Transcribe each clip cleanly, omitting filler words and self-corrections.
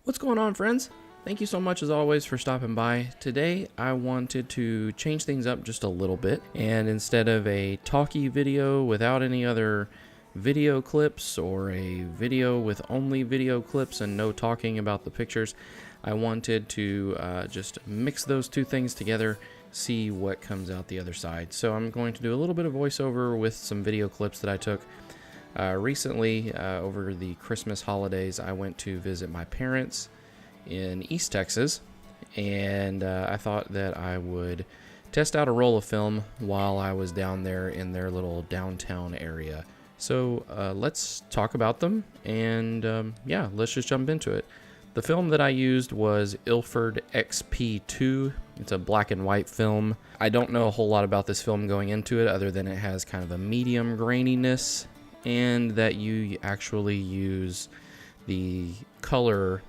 What's going on, friends? Thank you so much as always for stopping by. Today I wanted to change things up just a little bit, and instead of a talkie video without any other video clips or a video with only video clips and no talking about the pictures, I wanted to just mix those two things together, see what comes out the other side. So I'm going to do a little bit of voiceover with some video clips that I took. Recently, over the Christmas holidays, I went to visit my parents in East Texas, and I thought that I would test out a roll of film while I was down there in their little downtown area. So let's talk about them, and yeah, let's just jump into it. The film that I used was Ilford XP2. It's a black and white film. I don't know a whole lot about this film going into it other than it has kind of a medium graininess, and that you actually use the color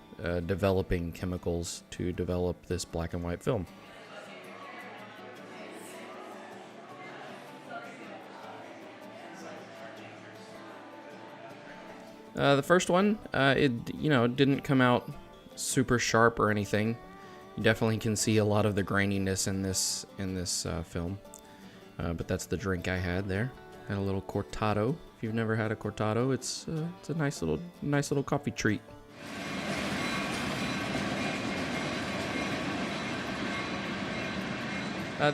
developing chemicals to develop this black and white film. The first one, it didn't come out super sharp or anything. You definitely can see a lot of the graininess in this film, but that's the drink I had there. Had a little cortado. If you've never had a cortado, it's a nice little coffee treat.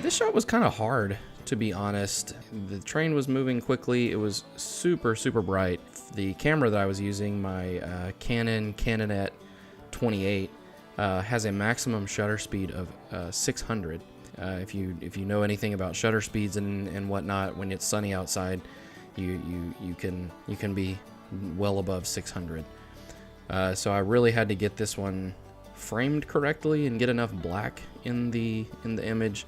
This shot was kind of hard, to be honest. The train was moving quickly. It was super bright. The camera that I was using, my Canon Canonet 28, has a maximum shutter speed of 600. If you know anything about shutter speeds and whatnot, when it's sunny outside, you can be well above 600. So I really had to get this one framed correctly and get enough black in the image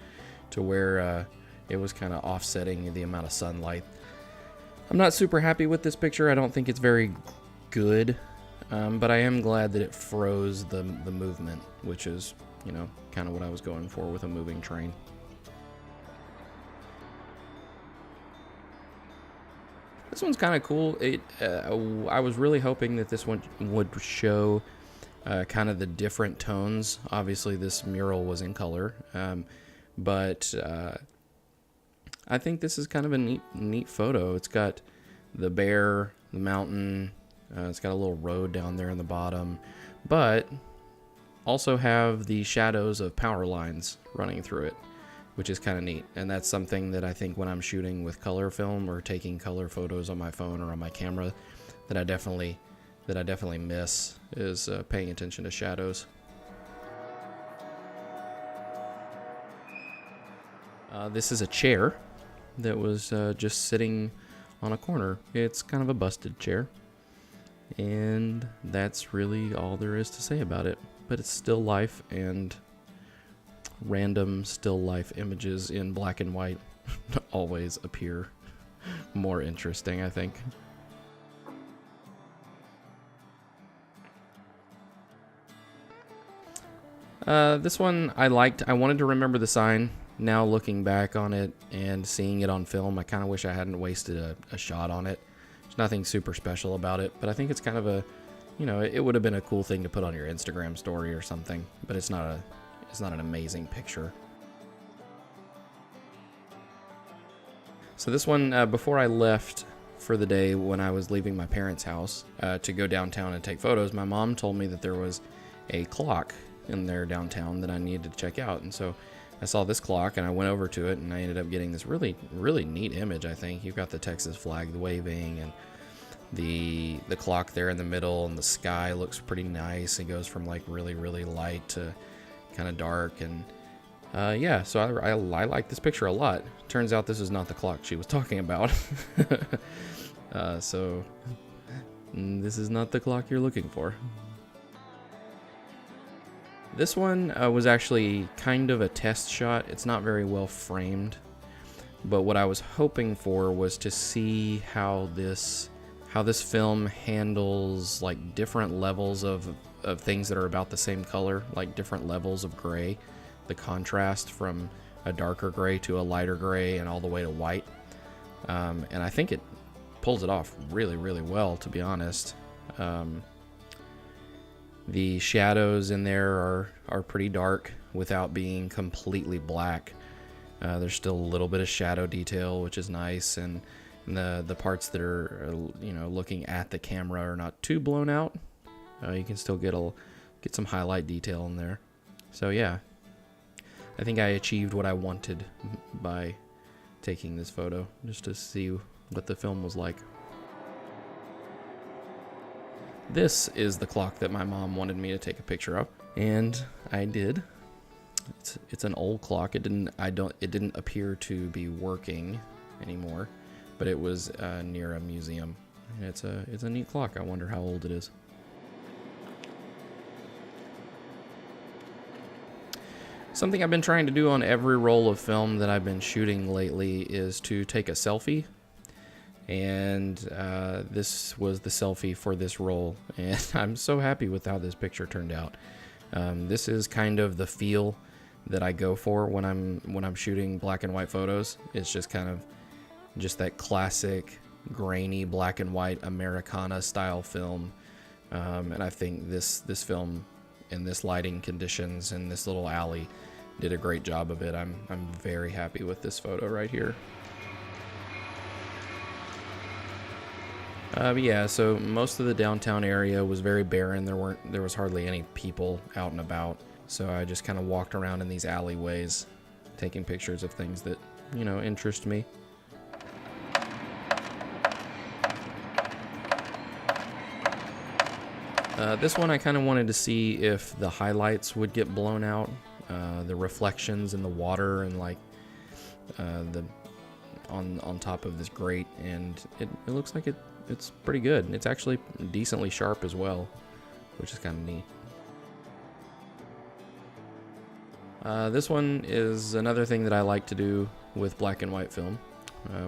to where it was kind of offsetting the amount of sunlight. I'm not super happy with this picture. I don't think it's very good, but I am glad that it froze the movement, which is, kind of what I was going for with a moving train. This one's kind of cool. I was really hoping that this one would show kind of the different tones. Obviously, this mural was in color, but I think this is kind of a neat photo. It's got the bear, the mountain. It's got a little road down there in the bottom, but also have the shadows of power lines running through it, which is kind of neat. And that's something that I think when I'm shooting with color film or taking color photos on my phone or on my camera, that I definitely miss is paying attention to shadows. This is a chair that was just sitting on a corner. It's kind of a busted chair, and that's really all there is to say about it. But it's still life, and random still life images in black and white always appear more interesting, I think. This one I liked. I wanted to remember the sign. Now looking back on it and seeing it on film, I kind of wish I hadn't wasted a shot on it. There's nothing super special about it, but I think it's kind of a, it would have been a cool thing to put on your Instagram story or something, but it's not an amazing picture. So this one, before I left for the day, when I was leaving my parents' house to go downtown and take photos, my mom told me that there was a clock in their downtown that I needed to check out, and so I saw this clock and I went over to it, and I ended up getting this really neat image. I think you've got the Texas flag waving, and the clock there in the middle, and the sky looks pretty nice. It goes from like really light to kind of dark, and yeah, so I like this picture a lot. Turns out this is not the clock she was talking about. So this is not the clock you're looking for. This one was actually kind of a test shot. It's not very well framed, but what I was hoping for was to see how this film handles like different levels of things that are about the same color, like different levels of gray, the contrast from a darker gray to a lighter gray and all the way to white. And I think it pulls it off really well, to be honest. The shadows in there are pretty dark without being completely black. There's still a little bit of shadow detail, which is nice, and the parts that are looking at the camera are not too blown out. You can still get some highlight detail in there. So yeah, I think I achieved what I wanted by taking this photo, just to see what the film was like. This is the clock that my mom wanted me to take a picture of, and I did. It's an old clock. It didn't appear to be working anymore, but it was near a museum. And it's a neat clock. I wonder how old it is. Something I've been trying to do on every roll of film that I've been shooting lately is to take a selfie. And this was the selfie for this roll, and I'm so happy with how this picture turned out. This is kind of the feel that I go for when I'm shooting black and white photos. It's just kind of that classic grainy black and white Americana style film, and I think this film in this lighting conditions in this little alley did a great job of it. I'm very happy with this photo right here. But yeah, so most of the downtown area was very barren. There was hardly any people out and about. So I just kind of walked around in these alleyways, taking pictures of things that, interest me. This one I kind of wanted to see if the highlights would get blown out, the reflections in the water and like on top of this grate, and it looks like it's pretty good. It's actually decently sharp as well, which is kind of neat. This one is another thing that I like to do with black and white film,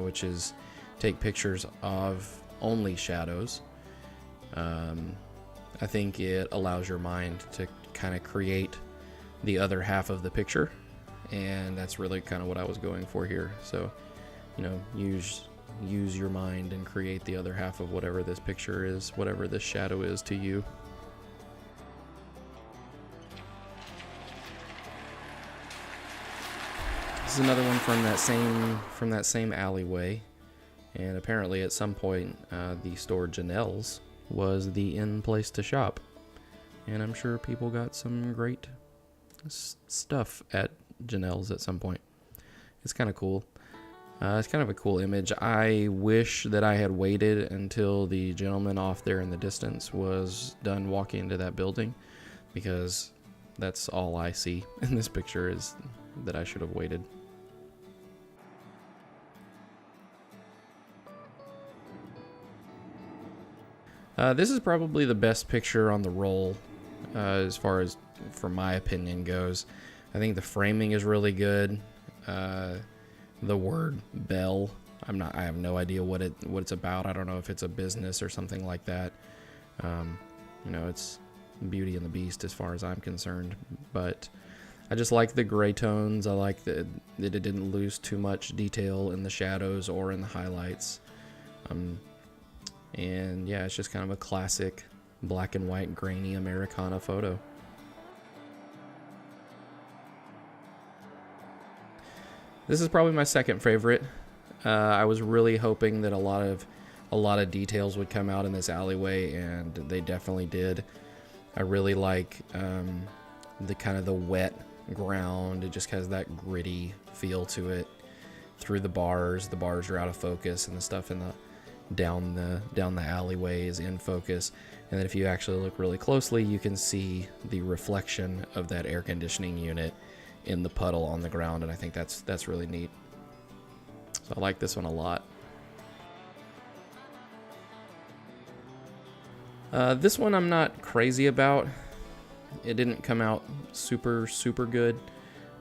which is take pictures of only shadows. I think it allows your mind to kind of create the other half of the picture, and that's really kind of what I was going for here. So, use your mind and create the other half of whatever this picture is, whatever this shadow is to you. This is another one from that same alleyway, and apparently at some point the store Janelle's was the in place to shop, and I'm sure people got some great stuff at Janelle's at some point. It's kind of cool. It's kind of a cool image. I wish that I had waited until the gentleman off there in the distance was done walking into that building, because that's all I see in this picture is that I should have waited. This is probably the best picture on the roll, as far as, for my opinion, goes. I think the framing is really good. The word bell, I have no idea what it's about. I don't know if it's a business or something like that. It's Beauty and the Beast as far as I'm concerned. But I just like the gray tones. I like that it didn't lose too much detail in the shadows or in the highlights. And yeah, it's just kind of a classic black and white grainy Americana photo. This is probably my second favorite. I was really hoping that a lot of details would come out in this alleyway, and they definitely did. I really like the kind of the wet ground. It just has that gritty feel to it. Through the bars are out of focus, and the stuff in the down the alleyway is in focus. And then if you actually look really closely, you can see the reflection of that air conditioning unit in the puddle on the ground, and I think that's really neat. So I like this one a lot. This one I'm not crazy about. It didn't come out super good,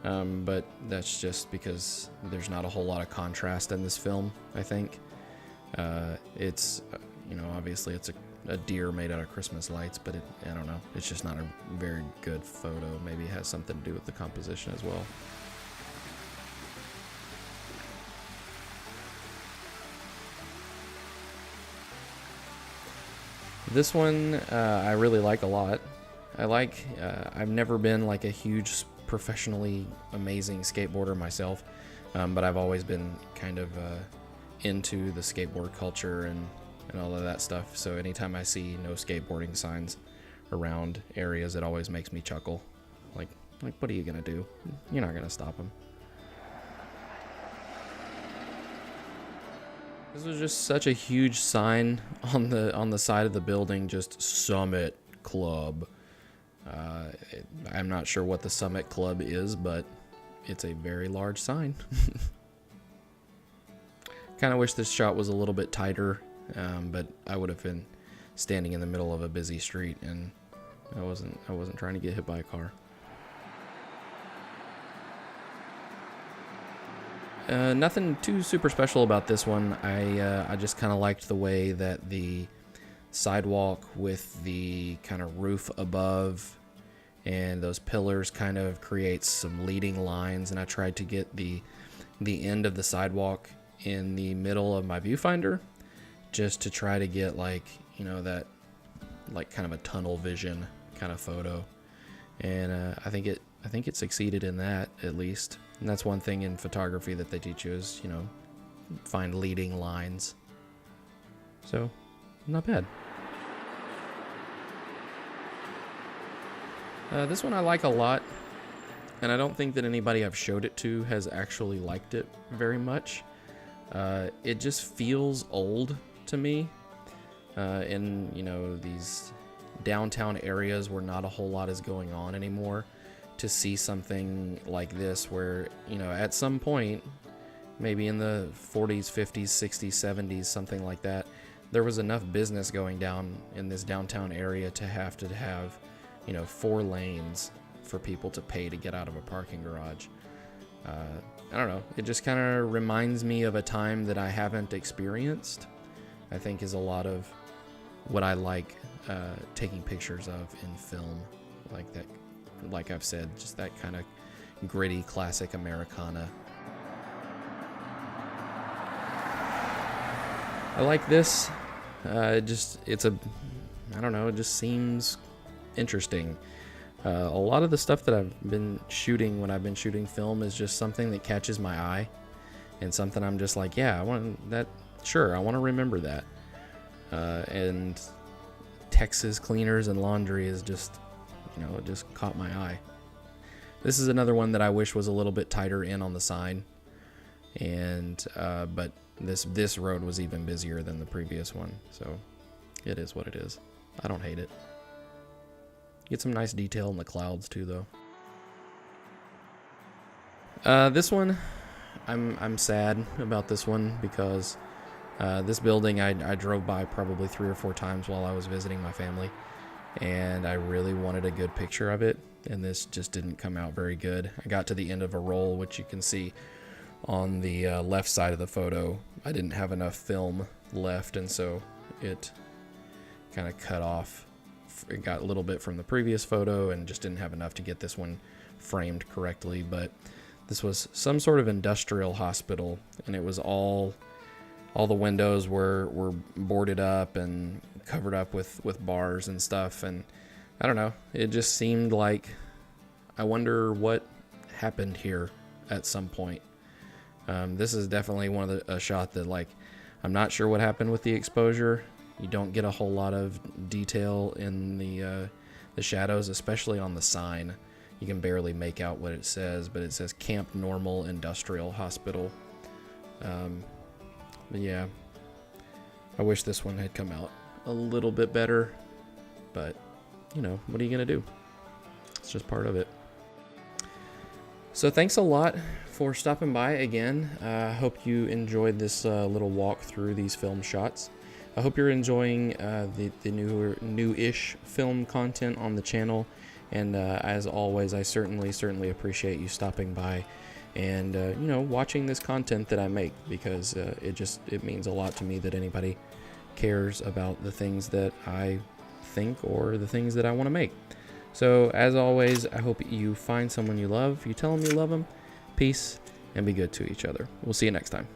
but that's just because there's not a whole lot of contrast in this film, I think. It's obviously it's a deer made out of Christmas lights, but I don't know, it's just not a very good photo. Maybe it has something to do with the composition as well. This one I really like a lot. I've never been like a huge professionally amazing skateboarder myself, but I've always been kind of into the skateboard culture and all of that stuff. So anytime I see no skateboarding signs around areas, it always makes me chuckle. Like what are you gonna do? You're not gonna stop them. This was just such a huge sign on the side of the building, just Summit Club. I'm not sure what the Summit Club is, but it's a very large sign. Kind of wish this shot was a little bit tighter, but I would have been standing in the middle of a busy street, and I wasn't trying to get hit by a car. Nothing too super special about this one. I just kind of liked the way that the sidewalk with the kind of roof above and those pillars kind of creates some leading lines, and I tried to get the end of the sidewalk in the middle of my viewfinder just to try to get like, you know, that like kind of a tunnel vision kind of photo, and I think it succeeded in that, at least. And that's one thing in photography that they teach you is, you know, find leading lines. So, not bad. This one I like a lot, and I don't think that anybody I've showed it to has actually liked it very much. It just feels old to me. In, you know, these downtown areas where not a whole lot is going on anymore, to see something like this where, you know, at some point, maybe in the 40s, 50s, 60s, 70s, something like that, there was enough business going down in this downtown area to have, you know, 4 lanes for people to pay to get out of a parking garage. I don't know, it just kind of reminds me of a time that I haven't experienced. I think is a lot of what I like taking pictures of in film, like that. Like I've said, just that kind of gritty, classic Americana. I like this. I don't know, it just seems interesting. A lot of the stuff that I've been shooting when I've been shooting film is just something that catches my eye, and something I'm just like, yeah, I want that. Sure, I want to remember that. And Texas cleaners and laundry is just, you know, it just caught my eye. This is another one that I wish was a little bit tighter in on the sign, and but this road was even busier than the previous one, so it is what it is. I don't hate it. Get some nice detail in the clouds too, though. This one, I'm sad about this one because this building I drove by probably 3 or 4 times while I was visiting my family, and I really wanted a good picture of it, and this just didn't come out very good. I got to the end of a roll, which you can see on the left side of the photo. I didn't have enough film left, and so it kind of cut off. It got a little bit from the previous photo and just didn't have enough to get this one framed correctly. But this was some sort of industrial hospital, and it was all the windows were boarded up and covered up with bars and stuff, and I don't know, it just seemed like, I wonder what happened here at some point. This is definitely a shot that, like, I'm not sure what happened with the exposure. You don't get a whole lot of detail in the shadows, especially on the sign. You can barely make out what it says, but it says Camp Normal Industrial Hospital. But yeah, I wish this one had come out a little bit better, but, you know, what are you gonna do? It's just part of it. So thanks a lot for stopping by again. I hope you enjoyed this little walk through these film shots. I hope you're enjoying the new-ish film content on the channel, and as always, I certainly appreciate you stopping by and you know, watching this content that I make, because it means a lot to me that anybody cares about the things that I think or the things that I want to make. So as always, I hope you find someone you love, you tell them you love them, peace, and be good to each other. We'll see you next time.